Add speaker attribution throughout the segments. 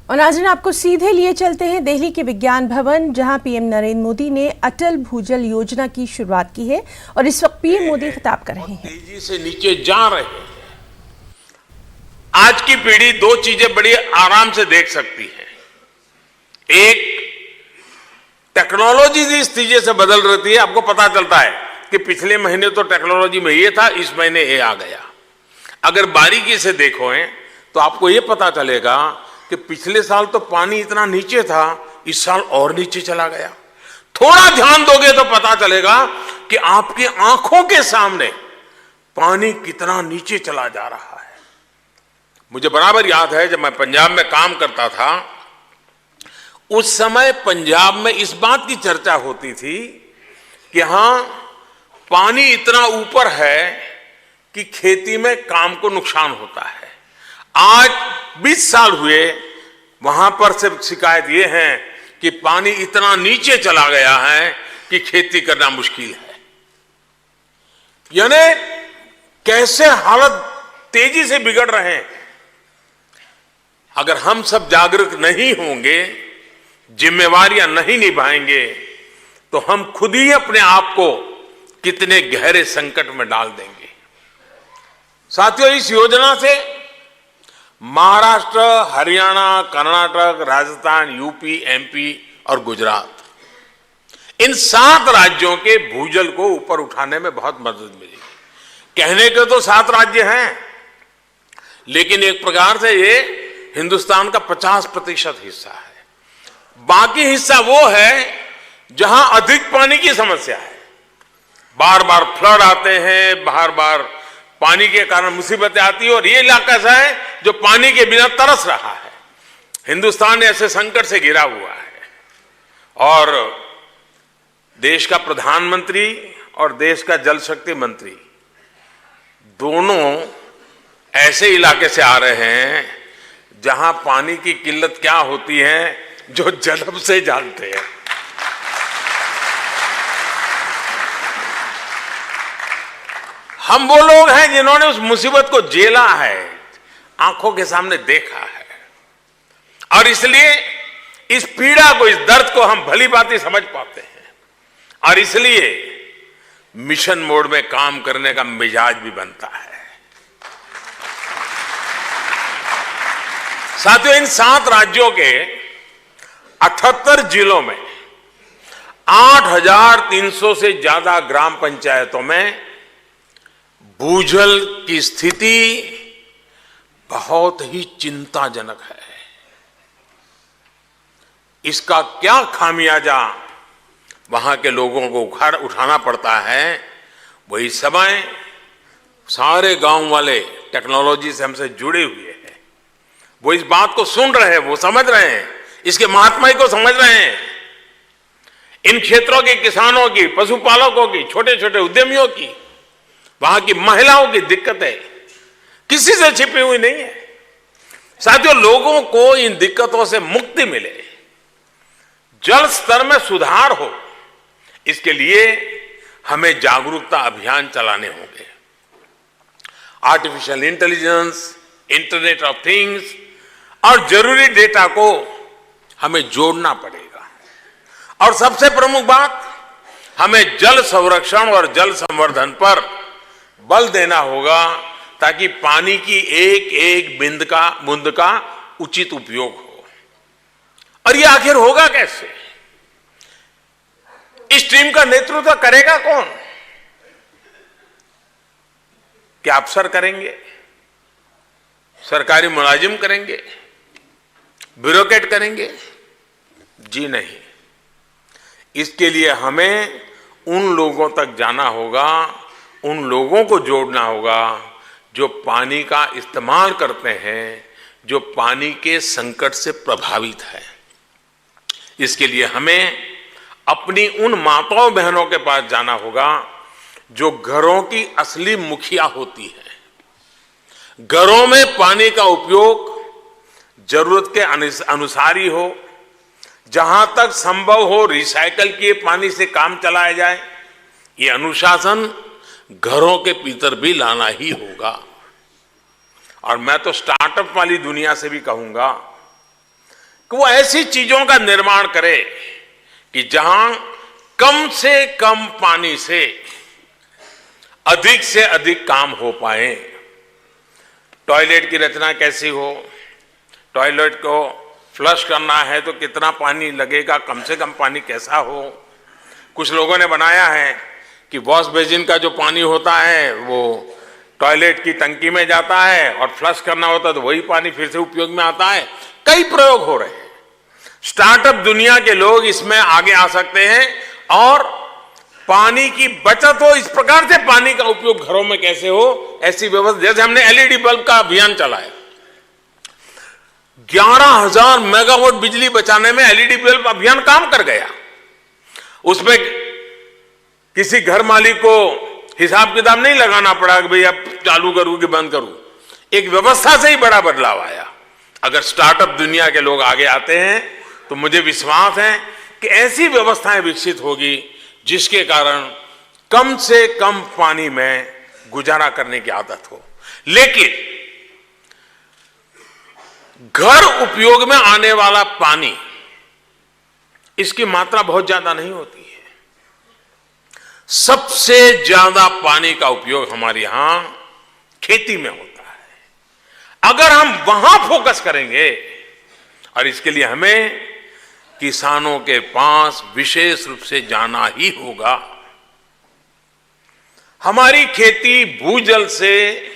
Speaker 1: और नाज़रीन, आपको सीधे लिए चलते हैं दिल्ली के विज्ञान भवन, जहां पीएम नरेंद्र मोदी ने अटल भूजल योजना की शुरुआत की है और इस वक्त पीएम मोदी खिताब कर रहे हैं।
Speaker 2: तेजी से नीचे जा रहे हैं। आज की पीढ़ी दो चीजें बड़ी आराम से देख सकती है। एक, टेक्नोलॉजी इस तेजी से बदल रही है। आपको पता चलता है कि पिछले महीने तो टेक्नोलॉजी में ये था, इस महीने ये आ गया। अगर बारीकी से देखो तो आपको ये पता चलेगा कि पिछले साल तो पानी इतना नीचे था, इस साल और नीचे चला गया। थोड़ा ध्यान दोगे तो पता चलेगा कि आपकी आंखों के सामने पानी कितना नीचे चला जा रहा है। मुझे बराबर याद है, जब मैं पंजाब में काम करता था, उस समय पंजाब में इस बात की चर्चा होती थी कि हां, पानी इतना ऊपर है कि खेती में काम को नुकसान होता है। आज 20 साल हुए, वहां पर से शिकायत ये है कि पानी इतना नीचे चला गया है कि खेती करना मुश्किल है। यानी कैसे हालत तेजी से बिगड़ रहे हैं। अगर हम सब जागरूक नहीं होंगे, जिम्मेवारियां नहीं निभाएंगे, तो हम खुद ही अपने आप को कितने गहरे संकट में डाल देंगे। साथियों, इस योजना से महाराष्ट्र, हरियाणा, कर्नाटक, राजस्थान, यूपी, एमपी और गुजरात, इन 7 राज्यों के भूजल को ऊपर उठाने में बहुत मदद मिलेगी। कहने के तो 7 राज्य हैं, लेकिन एक प्रकार से ये हिंदुस्तान का 50% हिस्सा है। बाकी हिस्सा वो है जहां अधिक पानी की समस्या है। बार बार फ्लड आते हैं, बार बार पानी के कारण मुसीबतें आती है, और ये इलाका ऐसा है जो पानी के बिना तरस रहा है। हिंदुस्तान ऐसे संकट से घिरा हुआ है, और देश का प्रधानमंत्री और देश का जल शक्ति मंत्री दोनों ऐसे इलाके से आ रहे हैं जहां पानी की किल्लत क्या होती है, जो जन्म से जानते हैं। हम वो लोग हैं जिन्होंने उस मुसीबत को झेला है, आंखों के सामने देखा है, और इसलिए इस पीड़ा को, इस दर्द को हम भली भांति समझ पाते हैं, और इसलिए मिशन मोड में काम करने का मिजाज भी बनता है। साथियों, इन 7 राज्यों के 78 जिलों में 8,300 से ज्यादा ग्राम पंचायतों में भूजल की स्थिति बहुत ही चिंताजनक है। इसका क्या खामियाजा वहां के लोगों को उठाना पड़ता है। वही समय सारे गांव वाले टेक्नोलॉजी से हमसे जुड़े हुए हैं, वो इस बात को सुन रहे हैं, वो समझ रहे हैं, इसके महात्मा को समझ रहे हैं। इन क्षेत्रों के किसानों की, पशुपालकों की, छोटे छोटे उद्यमियों की, वहां की महिलाओं की दिक्कतें किसी से छिपी हुई नहीं है। साथियों, लोगों को इन दिक्कतों से मुक्ति मिले, जल स्तर में सुधार हो, इसके लिए हमें जागरूकता अभियान चलाने होंगे। Artificial intelligence, internet of things और जरूरी डेटा को हमें जोड़ना पड़ेगा। और सबसे प्रमुख बात, हमें जल संरक्षण और जल संवर्धन पर बल देना होगा, ताकि पानी की एक एक बूंद का उचित उपयोग हो। और ये आखिर होगा कैसे? इस टीम का नेतृत्व करेगा कौन? क्या अफसर करेंगे? सरकारी मुलाजिम करेंगे? ब्यूरोक्रेट करेंगे? जी नहीं। इसके लिए हमें उन लोगों तक जाना होगा, उन लोगों को जोड़ना होगा जो पानी का इस्तेमाल करते हैं, जो पानी के संकट से प्रभावित है। इसके लिए हमें अपनी उन माताओं बहनों के पास जाना होगा जो घरों की असली मुखिया होती है। घरों में पानी का उपयोग जरूरत के अनुसार ही हो, जहां तक संभव हो रिसाइकल किए पानी से काम चलाया जाए। ये अनुशासन घरों के भीतर भी लाना ही होगा। और मैं तो स्टार्टअप वाली दुनिया से भी कहूंगा कि वो ऐसी चीजों का निर्माण करे कि जहां कम से कम पानी से अधिक काम हो पाए। टॉयलेट की रचना कैसी हो, टॉयलेट को फ्लश करना है तो कितना पानी लगेगा, कम से कम पानी कैसा हो। कुछ लोगों ने बनाया है कि वॉश बेसिन का जो पानी होता है वो टॉयलेट की टंकी में जाता है और फ्लश करना होता है तो वही पानी फिर से उपयोग में आता है। कई प्रयोग हो रहे हैं। स्टार्टअप दुनिया के लोग इसमें आगे आ सकते हैं और पानी की बचत हो, इस प्रकार से पानी का उपयोग घरों में कैसे हो, ऐसी व्यवस्था। जैसे हमने एलईडी बल्ब का अभियान चलाया, 11,000 मेगावाट बिजली बचाने में एलईडी बल्ब अभियान काम कर गया। उसमें किसी घर मालिक को हिसाब किताब नहीं लगाना पड़ा कि भाई अब चालू करूं कि बंद करूं। एक व्यवस्था से ही बड़ा बदलाव आया। अगर स्टार्टअप दुनिया के लोग आगे आते हैं तो मुझे विश्वास है कि ऐसी व्यवस्थाएं विकसित होगी जिसके कारण कम से कम पानी में गुजारा करने की आदत हो। लेकिन घर उपयोग में आने वाला पानी, इसकी मात्रा बहुत ज्यादा नहीं होती है। सबसे ज्यादा पानी का उपयोग हमारे यहां खेती में होता है। अगर हम वहां फोकस करेंगे, और इसके लिए हमें किसानों के पास विशेष रूप से जाना ही होगा। हमारी खेती भूजल से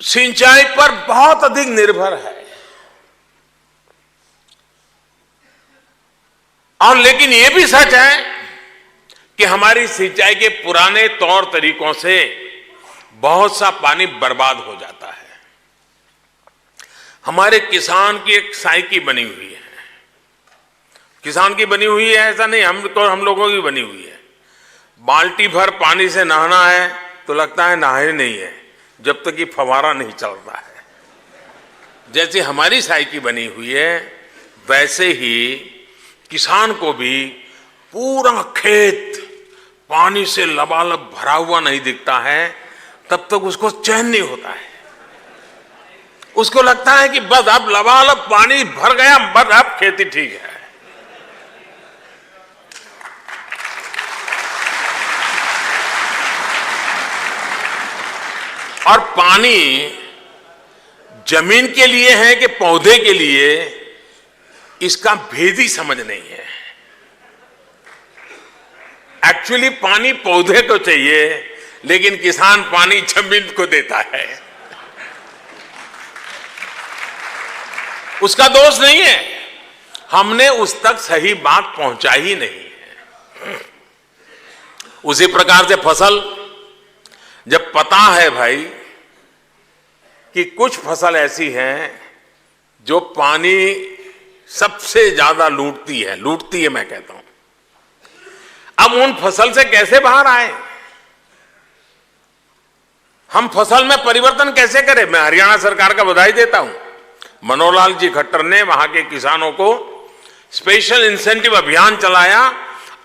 Speaker 2: सिंचाई पर बहुत अधिक निर्भर है, और लेकिन यह भी सच है कि हमारी सिंचाई के पुराने तौर तरीकों से बहुत सा पानी बर्बाद हो जाता है। हमारे किसान की एक साइकी बनी हुई है। किसान की बनी हुई है ऐसा नहीं, हम लोगों की बनी हुई है। बाल्टी भर पानी से नहाना है तो लगता है नहाए नहीं है जब तक कि फवारा नहीं चलता है। जैसे हमारी साइकी बनी हुई है, वैसे ही किसान को भी पूरा खेत पानी से लबालब भरा हुआ नहीं दिखता है, तब तक उसको चैन नहीं होता है। उसको लगता है कि बस अब लबालब पानी भर गया, बस अब खेती ठीक है। और पानी जमीन के लिए है कि पौधे के लिए, इसका भेद ही समझ नहीं है। एक्चुअली पानी पौधे को चाहिए, लेकिन किसान पानी जमीन को देता है। उसका दोष नहीं है, हमने उस तक सही बात पहुंचाई ही नहीं है। उसी प्रकार से फसल, जब पता है भाई कि कुछ फसल ऐसी हैं जो पानी सबसे ज्यादा लूटती है मैं कहता हूं, अब उन फसल से कैसे बाहर आए, हम फसल में परिवर्तन कैसे करें। मैं हरियाणा सरकार का बधाई देता हूं। मनोहर लाल जी खट्टर ने वहां के किसानों को स्पेशल इंसेंटिव अभियान चलाया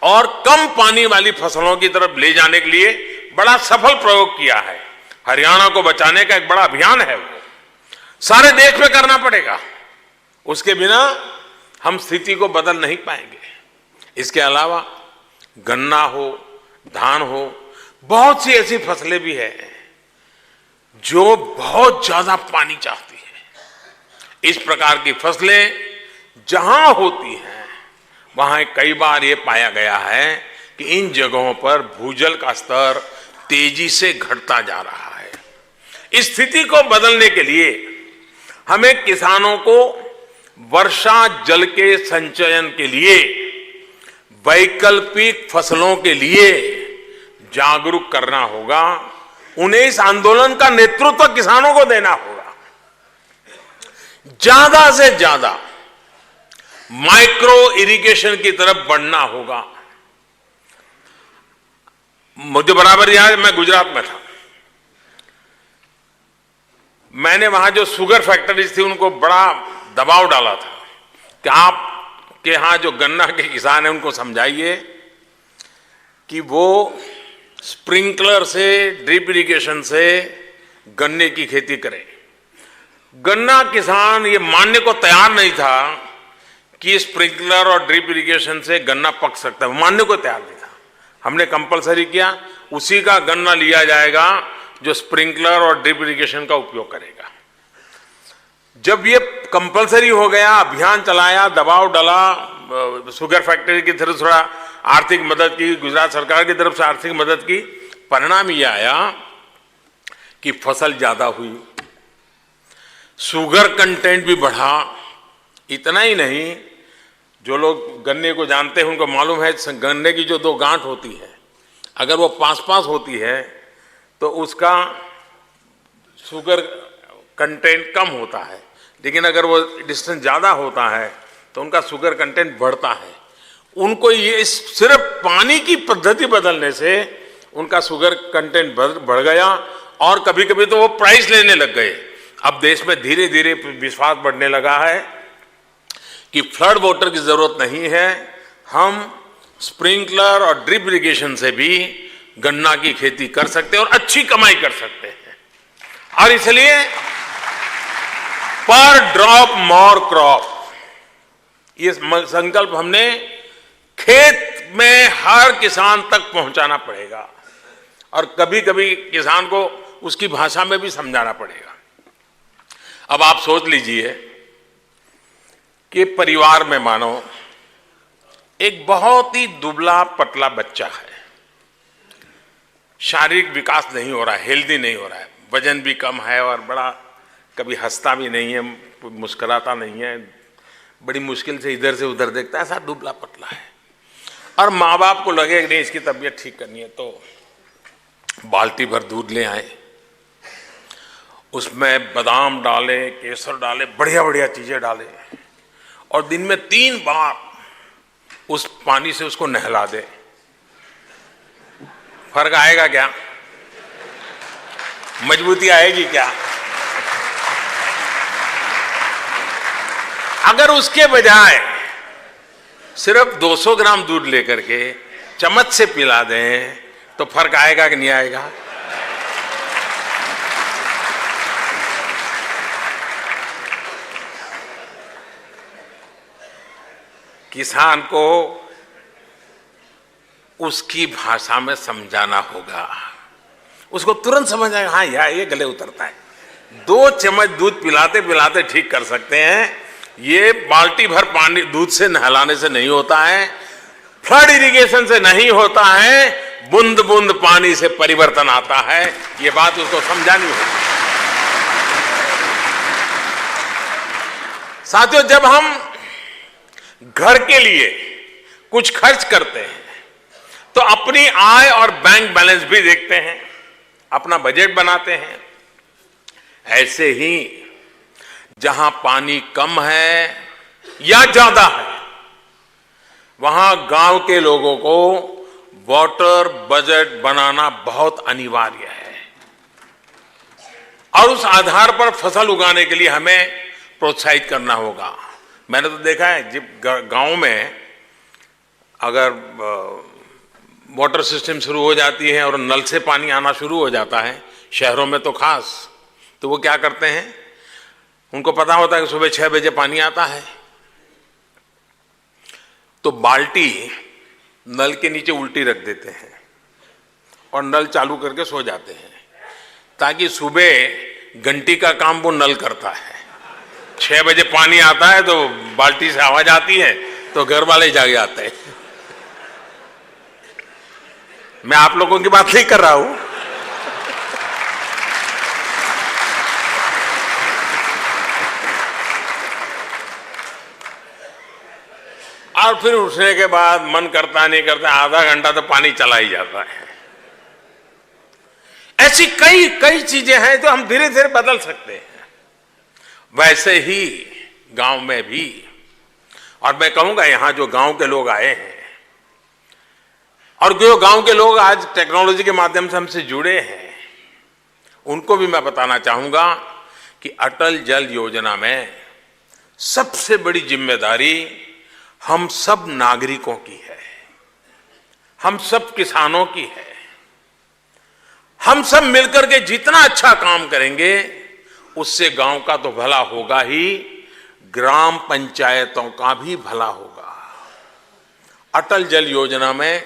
Speaker 2: और कम पानी वाली फसलों की तरफ ले जाने के लिए बड़ा सफल प्रयोग किया है। हरियाणा को बचाने का एक बड़ा अभियान है, वो सारे देश में करना पड़ेगा। उसके बिना हम स्थिति को बदल नहीं पाएंगे। इसके अलावा गन्ना हो, धान हो, बहुत सी ऐसी फसलें भी हैं जो बहुत ज्यादा पानी चाहती है। इस प्रकार की फसलें जहां होती हैं, वहां कई बार ये पाया गया है कि इन जगहों पर भूजल का स्तर तेजी से घटता जा रहा है। इस स्थिति को बदलने के लिए हमें किसानों को वर्षा जल के संचयन के लिए, वैकल्पिक फसलों के लिए जागरूक करना होगा। उन्हें इस आंदोलन का नेतृत्व किसानों को देना होगा। ज्यादा से ज्यादा माइक्रो इरिगेशन की तरफ बढ़ना होगा। मुझे बराबर याद है, मैं गुजरात में था। मैंने वहां जो शुगर फैक्ट्रीज थी उनको बड़ा दबाव डाला था कि आपके यहां जो गन्ना के किसान हैं उनको समझाइए कि वो स्प्रिंकलर से, ड्रिप इरिगेशन से गन्ने की खेती करें। गन्ना किसान ये मानने को तैयार नहीं था कि स्प्रिंकलर और ड्रिप इरिगेशन से गन्ना पक सकता है, मानने को तैयार नहीं था। हमने कंपलसरी किया, उसी का गन्ना लिया जाएगा जो स्प्रिंकलर और ड्रिप इरिगेशन का उपयोग करेगा। जब ये कंपलसरी हो गया, अभियान चलाया, दबाव डाला, शुगर फैक्ट्री की तरफ थोड़ा आर्थिक मदद की, गुजरात सरकार की तरफ से आर्थिक मदद की, परिणाम ये आया कि फसल ज्यादा हुई, शुगर कंटेंट भी बढ़ा। इतना ही नहीं, जो लोग गन्ने को जानते हैं उनको मालूम है गन्ने की जो 2 गांठ होती है, अगर वो पास होती है तो उसका शुगर कंटेंट कम होता है, लेकिन अगर वो डिस्टेंस ज़्यादा होता है तो उनका शुगर कंटेंट बढ़ता है। उनको ये सिर्फ पानी की पद्धति बदलने से उनका शुगर कंटेंट बढ़ गया और कभी कभी तो वो प्राइस लेने लग गए। अब देश में धीरे धीरे विश्वास बढ़ने लगा है कि फ्लड वाटर की जरूरत नहीं है, हम स्प्रिंकलर और ड्रिप इरिगेशन से भी गन्ना की खेती कर सकते हैं और अच्छी कमाई कर सकते हैं। और इसलिए पर ड्रॉप मोर क्रॉप, ये संकल्प हमने खेत में हर किसान तक पहुंचाना पड़ेगा और कभी कभी किसान को उसकी भाषा में भी समझाना पड़ेगा। अब आप सोच लीजिए कि परिवार में मानो एक बहुत ही दुबला पतला बच्चा है, शारीरिक विकास नहीं हो रहा है, हेल्दी नहीं हो रहा है, वजन भी कम है और बड़ा कभी हंसता भी नहीं है, मुस्कुराता नहीं है, बड़ी मुश्किल से इधर से उधर देखता है, ऐसा दुबला पतला है। और माँ बाप को लगे कि नहीं इसकी तबीयत ठीक करनी है तो बाल्टी भर दूध ले आए, उसमें बादाम डाले, केसर डाले, बढ़िया बढ़िया चीजें डाले और दिन में 3 बार उस पानी से उसको नहला दे। फर्क आएगा क्या? मजबूती आएगी क्या? अगर उसके बजाय सिर्फ 200 ग्राम दूध लेकर के चम्मच से पिला दें तो फर्क आएगा कि नहीं आएगा? किसान को उसकी भाषा में समझाना होगा, उसको तुरंत समझ आएगा, हाँ यार ये गले उतरता है। 2 चम्मच दूध पिलाते पिलाते ठीक कर सकते हैं, ये बाल्टी भर पानी दूध से नहलाने से नहीं होता है, फ्लड इरिगेशन से नहीं होता है, बूंद बूंद पानी से परिवर्तन आता है। ये बात उसको समझानी होगी। साथियों, जब हम घर के लिए कुछ खर्च करते हैं तो अपनी आय और बैंक बैलेंस भी देखते हैं, अपना बजट बनाते हैं। ऐसे ही जहां पानी कम है या ज्यादा है, वहां गांव के लोगों को वाटर बजट बनाना बहुत अनिवार्य है और उस आधार पर फसल उगाने के लिए हमें प्रोत्साहित करना होगा। मैंने तो देखा है जब गांव में अगर वाटर सिस्टम शुरू हो जाती है और नल से पानी आना शुरू हो जाता है, शहरों में तो खास, तो वो क्या करते हैं, उनको पता होता है कि सुबह 6 बजे पानी आता है, तो बाल्टी नल के नीचे उल्टी रख देते हैं और नल चालू करके सो जाते हैं, ताकि सुबह घंटी का काम वो नल करता है। 6 बजे पानी आता है तो बाल्टी से आवाज आती है तो घर वाले जाग जाते हैं। मैं आप लोगों की बात नहीं कर रहा हूं। और फिर उठने के बाद मन करता नहीं करता, आधा घंटा तो पानी चला ही जाता है। ऐसी कई कई चीजें हैं जो हम धीरे धीरे बदल सकते हैं। वैसे ही गांव में भी, और मैं कहूंगा यहां जो गांव के लोग आए हैं और जो गांव के लोग आज टेक्नोलॉजी के माध्यम से हमसे जुड़े हैं, उनको भी मैं बताना चाहूंगा कि अटल जल योजना में सबसे बड़ी जिम्मेदारी हम सब नागरिकों की है, हम सब किसानों की है। हम सब मिलकर के जितना अच्छा काम करेंगे उससे गांव का तो भला होगा ही, ग्राम पंचायतों का भी भला होगा। अटल जल योजना में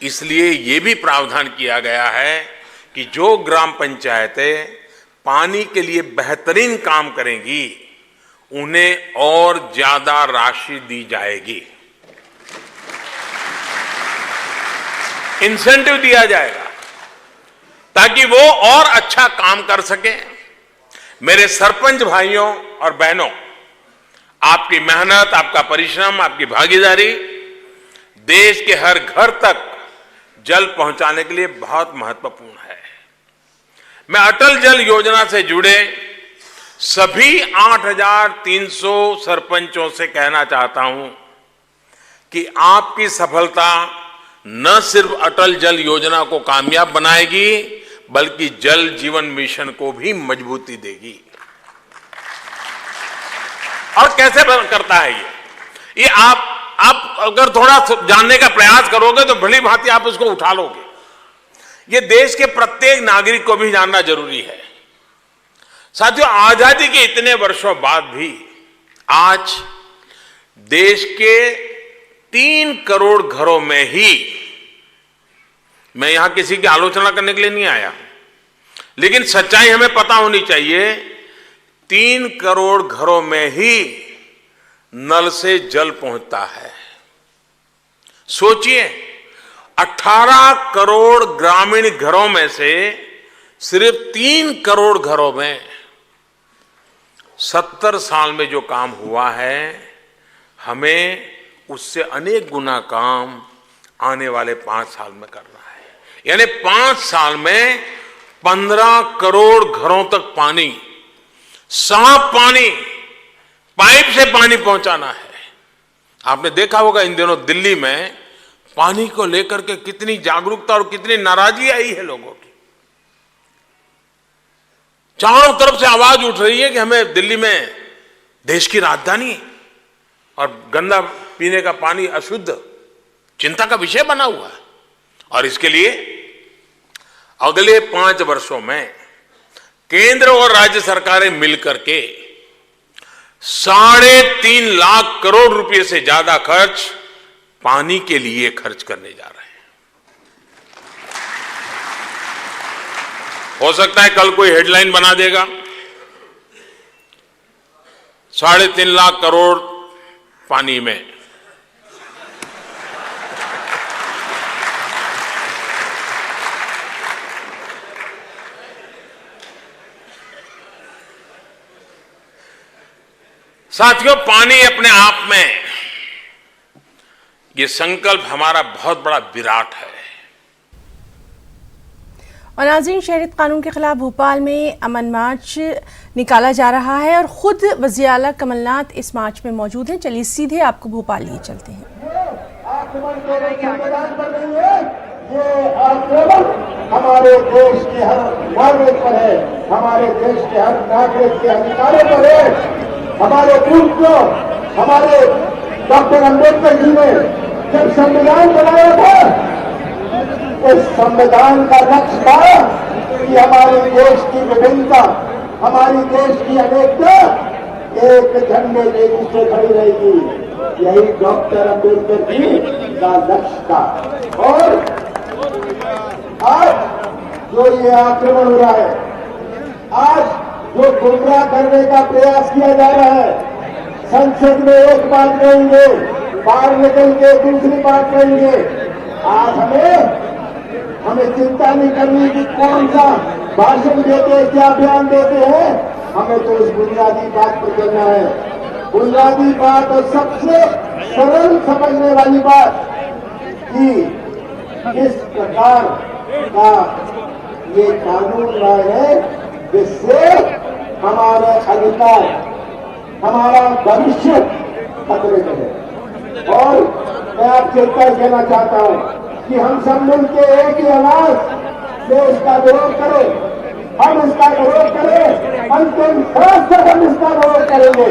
Speaker 2: इसलिए ये भी प्रावधान किया गया है कि जो ग्राम पंचायतें पानी के लिए बेहतरीन काम करेंगी उन्हें और ज्यादा राशि दी जाएगी, इंसेंटिव दिया जाएगा ताकि वो और अच्छा काम कर सके। मेरे सरपंच भाइयों और बहनों, आपकी मेहनत, आपका परिश्रम, आपकी भागीदारी देश के हर घर तक जल पहुंचाने के लिए बहुत महत्वपूर्ण है। मैं अटल जल योजना से जुड़े सभी 8,300 सरपंचों से कहना चाहता हूं कि आपकी सफलता न सिर्फ अटल जल योजना को कामयाब बनाएगी बल्कि जल जीवन मिशन को भी मजबूती देगी। और कैसे करता है ये आप अगर थोड़ा जानने का प्रयास करोगे तो भली भांति आप उसको उठा लोगे। ये देश के प्रत्येक नागरिक को भी जानना जरूरी है। साथियों, आजादी के इतने वर्षों बाद भी आज देश के 3 करोड़ घरों में ही, मैं यहां किसी की आलोचना करने के लिए नहीं आया, लेकिन सच्चाई हमें पता होनी चाहिए, 3 करोड़ घरों में ही नल से जल पहुंचता है। सोचिए, 18 करोड़ ग्रामीण घरों में से सिर्फ 3 करोड़ घरों में 70 साल में जो काम हुआ है, हमें उससे अनेक गुना काम आने वाले 5 साल में करना है। यानी 5 साल में 15 करोड़ घरों तक पानी, साफ पानी, पाइप से पानी पहुंचाना है। आपने देखा होगा इन दिनों दिल्ली में पानी को लेकर के कितनी जागरूकता और कितनी नाराजगी आई है लोगों की। चारों तरफ से आवाज उठ रही है कि हमें दिल्ली में, देश की राजधानी, और गंदा पीने का पानी अशुद्ध चिंता का विषय बना हुआ है। और इसके लिए अगले 5 वर्षों में केंद्र और राज्य सरकारें मिलकर के 3.5 लाख करोड़ रुपए से ज्यादा खर्च पानी के लिए खर्च करने जा रहे हैं। हो सकता है कल कोई हेडलाइन बना देगा, 3.5 लाख करोड़ पानी में। साथियों, पानी अपने आप में ये संकल्प हमारा बहुत बड़ा विराट है।
Speaker 1: और नाज़रीन, शहरियत कानून के खिलाफ भोपाल में अमन मार्च निकाला जा रहा है और खुद वज़ीर आला कमलनाथ इस मार्च में मौजूद हैं। चलिए सीधे आपको भोपाल लिए चलते हैं।
Speaker 3: हमारे देश के हर नागरिक पर है, हमारे देश के हर नागरिक के अधिकारों पर है। हमारे पूर्वजों, हमारे डॉक्टर अंबेडकर जी ने जब संविधान बनाया था, इस संविधान का लक्ष्य था कि हमारे देश की विभिन्नता, हमारी देश की अनेकता एक झंडे के नीचे खड़ी रहेगी। यही डॉक्टर अंबेडकर जी का लक्ष्य था। और आज जो ये आक्रमण हो रहा है, आज जो गुमराह करने का प्रयास किया जा रहा है, संसद में एक बात कहेंगे, बाहर निकल के दूसरी बात कहेंगे। आज हमें चिंता नहीं करनी कि कौन सा भाषण देते हैं, क्या बयान देते हैं। हमें तो इस बुनियादी बात पर करना है। बुनियादी बात और सबसे सरल समझने वाली बात कि किस प्रकार का ये कानून लाए है जिससे हमारे अधिकार, हमारा भविष्य खतरे में है। और मैं आपसे तय कहना चाहता हूं कि हम सब मिलकर एक ही आवाज से इसका विरोध करें। हम इसका विरोध करें, अंतिम सांस तक हम इसका विरोध करेंगे।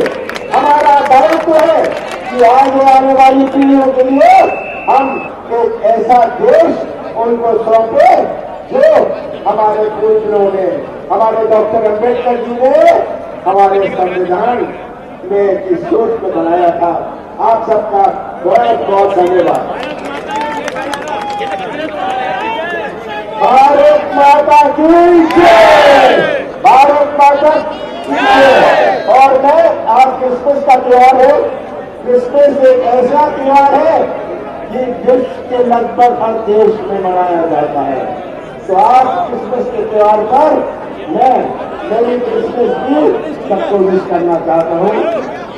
Speaker 3: हमारा दायित्व है कि आगे आने वाली पीढ़ियों के लिए हम एक ऐसा देश उनको सौंपे जो हमारे पूर्वजों ने, हमारे डॉक्टर अंबेडकर जी ने हमारे संविधान में की सोच में बनाया था। आप सबका बहुत बहुत धन्यवाद। भारत माता की जय। भारत माता की जय। और मैं आज क्रिसमस का त्योहार है। क्रिसमस एक ऐसा त्योहार है कि विश्व के लगभग हर देश में मनाया जाता है। तो आज क्रिसमस के त्योहार पर मैं मेरी क्रिसमस की सबको विश करना चाहता हूँ।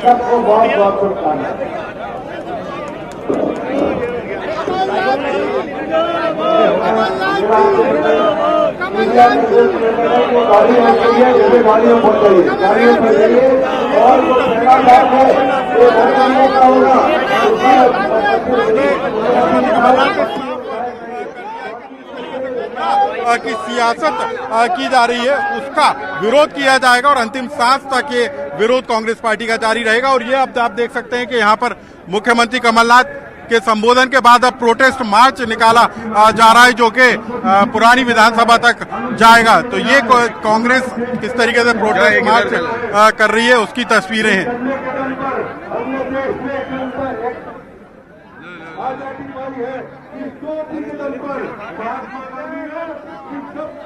Speaker 3: सबको बहुत बहुत शुभकामनाएं। गाड़ियों पर जाइए, गाड़ियों पर जाइए और जो पहला काम है वो भोजन का होगा।
Speaker 4: की सियासत की जा रही है उसका विरोध किया जाएगा और अंतिम सांस तक ये विरोध कांग्रेस पार्टी का जारी रहेगा। और ये अब आप देख सकते हैं कि यहाँ पर मुख्यमंत्री कमलनाथ के संबोधन के बाद अब प्रोटेस्ट मार्च निकाला जा रहा है जो कि पुरानी विधानसभा तक जाएगा। तो ये कांग्रेस किस तरीके से प्रोटेस्ट मार्च कर रही है उसकी तस्वीरें हैं।
Speaker 3: आजादी वाली है कि दो दिन पर महात्मा गांधी ने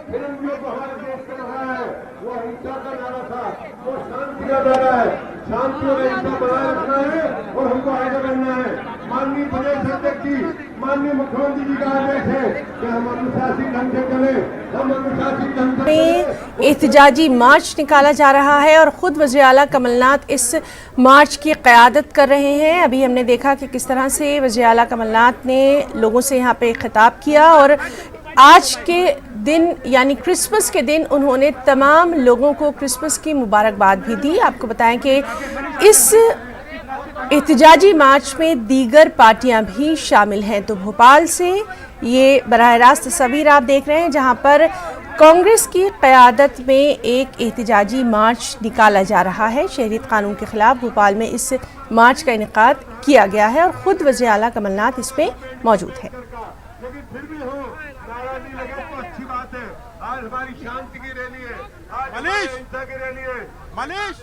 Speaker 3: फिरंगियों को हमारे देश में रहा है। वो अहिंसा का नारा था, वो शांति का नारा है। शांति और अहिंसा बनाए रखना है और हमको आगे बढ़ना है। माननीय प्रदेश अध्यक्ष जी, माननीय मुख्यमंत्री जी का आदेश है कि हम अनुशासित ढंग से चले। हम अनुशासित ढंग से
Speaker 1: एहतजाजी मार्च निकाला जा रहा है और खुद वज़ीर आला कमलनाथ इस मार्च की क़यादत कर रहे हैं। अभी हमने देखा कि किस तरह से वज़ीर आला कमलनाथ ने लोगों से यहाँ पे खिताब किया और आज के दिन यानी क्रिसमस के दिन उन्होंने तमाम लोगों को क्रिसमस की मुबारकबाद भी दी। आपको बताएं कि इस एहतजाजी मार्च में दीगर पार्टियां भी शामिल हैं। तो भोपाल से ये बराह रास्त तस्वीर आप देख रहे हैं जहां पर कांग्रेस की क़यादत में एक एहतजाजी मार्च निकाला जा रहा है। शहरियत कानून के खिलाफ भोपाल में इस मार्च का इनेकाद किया गया है और खुद वज़ीर आला कमलनाथ इसमें मौजूद है।
Speaker 3: लेकिन फिर भी हो नाराजगी लगे तो अच्छी बात है। आज हमारी शांति की रैली है, आज
Speaker 4: मनीष!
Speaker 3: अहिंसा की रैली है।
Speaker 4: मनीष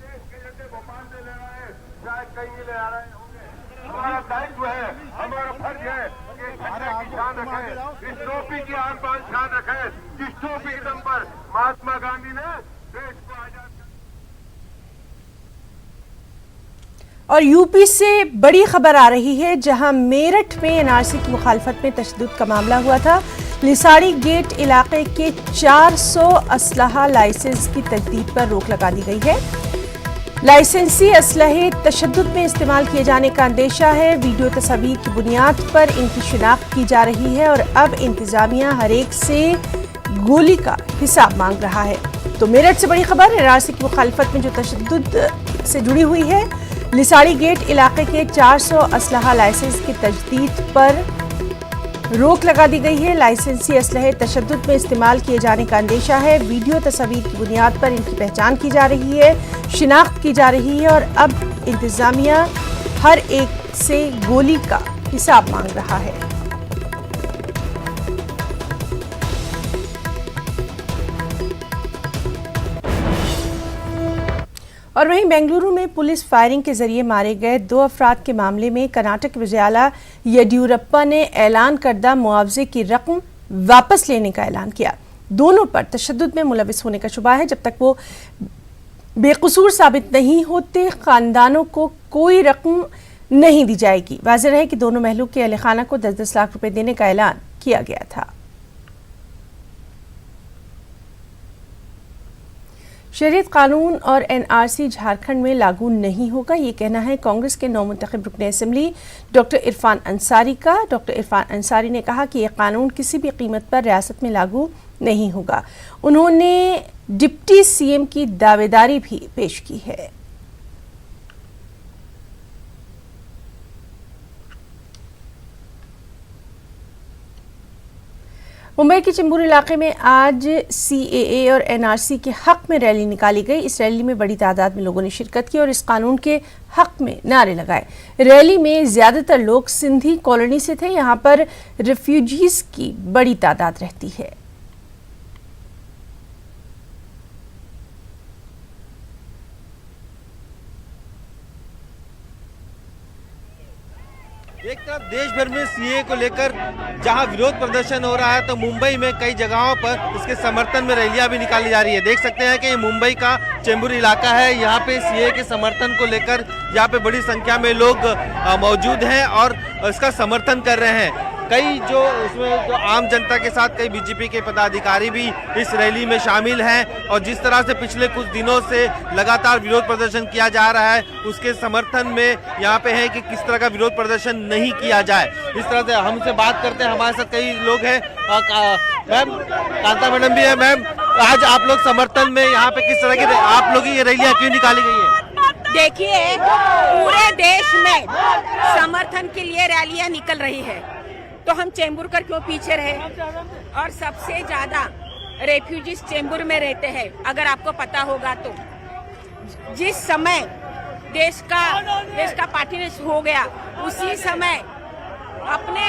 Speaker 3: देश के जैसे भोपाल से ले रहा है, शायद कहीं ले आ रहे होंगे। हमारा दायित्व है, हमारा फर्ज है कि झंडे की शान रखे, इस टोपी की आन बान शान रखे, जिस टोपी के दम पर महात्मा गांधी ने देश को आजाद।
Speaker 1: और यूपी से बड़ी खबर आ रही है जहां मेरठ में एनआरसी की मुखालफत में तशद्दुद का मामला हुआ था। लिसाड़ी गेट इलाके के 400 असलहा लाइसेंस की तजदीद पर रोक लगा दी गई है। लाइसेंसी असलहे तशद्दुद में इस्तेमाल किए जाने का अंदेशा है। वीडियो तस्वीर की बुनियाद पर इनकी शिनाख्त की जा रही है और अब इंतजामिया हर एक से गोली का हिसाब मांग रहा है। तो मेरठ से बड़ी खबर एनआरसी की मुखालफत में जो तशद्दुद से जुड़ी हुई है। लिसाड़ी गेट इलाके के 400 असलहा लाइसेंस की तजदीद पर रोक लगा दी गई है। लाइसेंसी असलहे तशद्दुद में इस्तेमाल किए जाने का अंदेशा है। वीडियो तस्वीर की बुनियाद पर इनकी पहचान की जा रही है, शिनाख्त की जा रही है और अब इंतजामिया हर एक से गोली का हिसाब मांग रहा है। और वहीं बेंगलुरु में पुलिस फायरिंग के जरिए मारे गए 2 अफराद के मामले में कर्नाटक वज़ीर आला येडियुरप्पा ने ऐलान करदा मुआवजे की रकम वापस लेने का ऐलान किया। दोनों पर तशद्दुद में मुलविस होने का शुबा है। जब तक वो बेकसूर साबित नहीं होते खानदानों को कोई रकम नहीं दी जाएगी। वाज़ेह है कि दोनों महलूक के अहले खाना को 10-10 लाख रुपए देने का ऐलान किया गया था। शहरियत कानून और एनआरसी झारखंड में लागू नहीं होगा, ये कहना है कांग्रेस के नौमुंतखब रुकने असेंबली डॉक्टर इरफान अंसारी का। डॉक्टर इरफान अंसारी ने कहा कि यह कानून किसी भी कीमत पर रियासत में लागू नहीं होगा। उन्होंने डिप्टी सीएम की दावेदारी भी पेश की है। मुंबई के चेंबूर इलाके में आज सीएए और एनआरसी के हक में रैली निकाली गई। इस रैली में बड़ी तादाद में लोगों ने शिरकत की और इस कानून के हक में नारे लगाए। रैली में ज्यादातर लोग सिंधी कॉलोनी से थे। यहाँ पर रिफ्यूजीज की बड़ी तादाद रहती है।
Speaker 5: एक तरफ देश भर में सीए को लेकर जहां विरोध प्रदर्शन हो रहा है, तो मुंबई में कई जगहों पर इसके समर्थन में रैलियां भी निकाली जा रही है। देख सकते हैं कि ये मुंबई का चेंबूर इलाका है। यहाँ पे सीए के समर्थन को लेकर यहाँ पे बड़ी संख्या में लोग मौजूद हैं और इसका समर्थन कर रहे हैं। कई जो उसमें जो आम जनता के साथ कई बीजेपी के पदाधिकारी भी इस रैली में शामिल हैं और जिस तरह से पिछले कुछ दिनों से लगातार विरोध प्रदर्शन किया जा रहा है, उसके समर्थन में यहाँ पे है कि किस तरह का विरोध प्रदर्शन नहीं किया जाए। इस तरह से हमसे बात करते हैं, हमारे साथ कई लोग हैं। मैम, कांता मैडम भी है। मैम, आज आप लोग समर्थन में यहाँ पे किस तरह की आप लोग की ये रैलियाँ क्यों निकाली गई है?
Speaker 6: देखिए, पूरे देश में समर्थन के लिए रैलियां निकल रही है, तो हम चेंबूर कर क्यों पीछे रहे? और सबसे ज्यादा रेफ्यूजीज चेंबूर में रहते हैं। अगर आपको पता होगा तो जिस समय देश का पार्टीशन हो गया, उसी समय अपने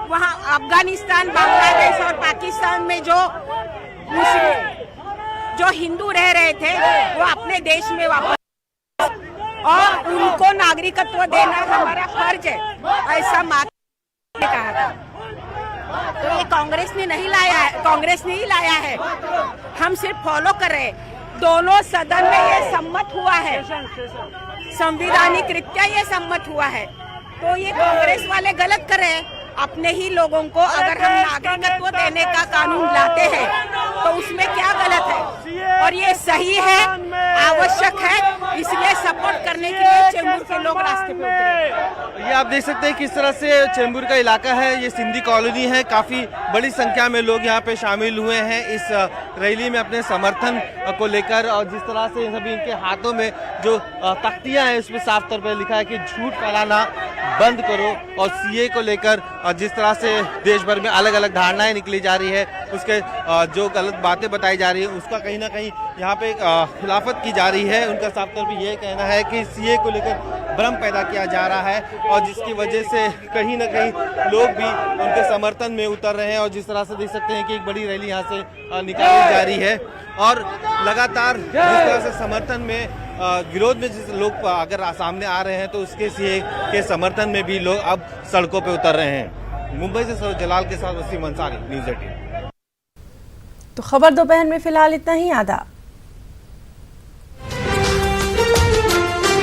Speaker 6: वहाँ अफगानिस्तान, बांग्लादेश और पाकिस्तान में जो मुस्लिम जो हिंदू रह रहे थे, वो अपने देश में वापस, और उनको नागरिकत्व देना हमारा फर्ज है, ऐसा ने कहा था। तो ये कांग्रेस ने नहीं लाया है, हम सिर्फ फॉलो कर रहे हैं। दोनों सदन में ये सम्मत हुआ है, संवैधानिक रीत्या ये सम्मत हुआ है, तो ये कांग्रेस वाले गलत कर रहे हैं। अपने ही लोगों को अगर हम नागरिकत्व देने का कानून लाते हैं तो उसमें क्या गलत है? और ये सही है, आवश्यक है, इसलिए सपोर्ट करने के लिए चेंबूर के लोग रास्ते पे उतरे।
Speaker 5: ये आप देख सकते हैं किस तरह से चेंबूर का इलाका है, ये सिंधी कॉलोनी है। काफी बड़ी संख्या में लोग यहाँ पे शामिल हुए हैं इस रैली में अपने समर्थन को लेकर, और जिस तरह से सभी इनके हाथों में जो तख्तियां हैं उसमें साफ तौर पर लिखा है कि झूठ फैलाना बंद करो। और सीए को लेकर और जिस तरह से देश भर में अलग अलग धारणाएं निकली जा रही है, उसके जो गलत बातें बताई जा रही है, उसका कहीं ना कहीं यहाँ पे खिलाफत की जा रही है। उनका साफ तौर पे ये कहना है कि सीए को लेकर भ्रम पैदा किया जा रहा है और जिसकी वजह से कहीं ना कहीं लोग भी उनके समर्थन में उतर रहे हैं। और जिस तरह से देख सकते हैं कि एक बड़ी रैली यहाँ से निकाली जा रही है और लगातार जिस तरह से समर्थन में विरोध में जिस लोग अगर सामने आ रहे हैं, तो उसके सीए के समर्थन में भी लोग अब सड़कों पे उतर रहे हैं। मुंबई से सरोज जलाल के साथ वसीम अंसारी, न्यूज़ 18।
Speaker 1: तो खबर दोपहर में फिलहाल इतना ही। आदाब।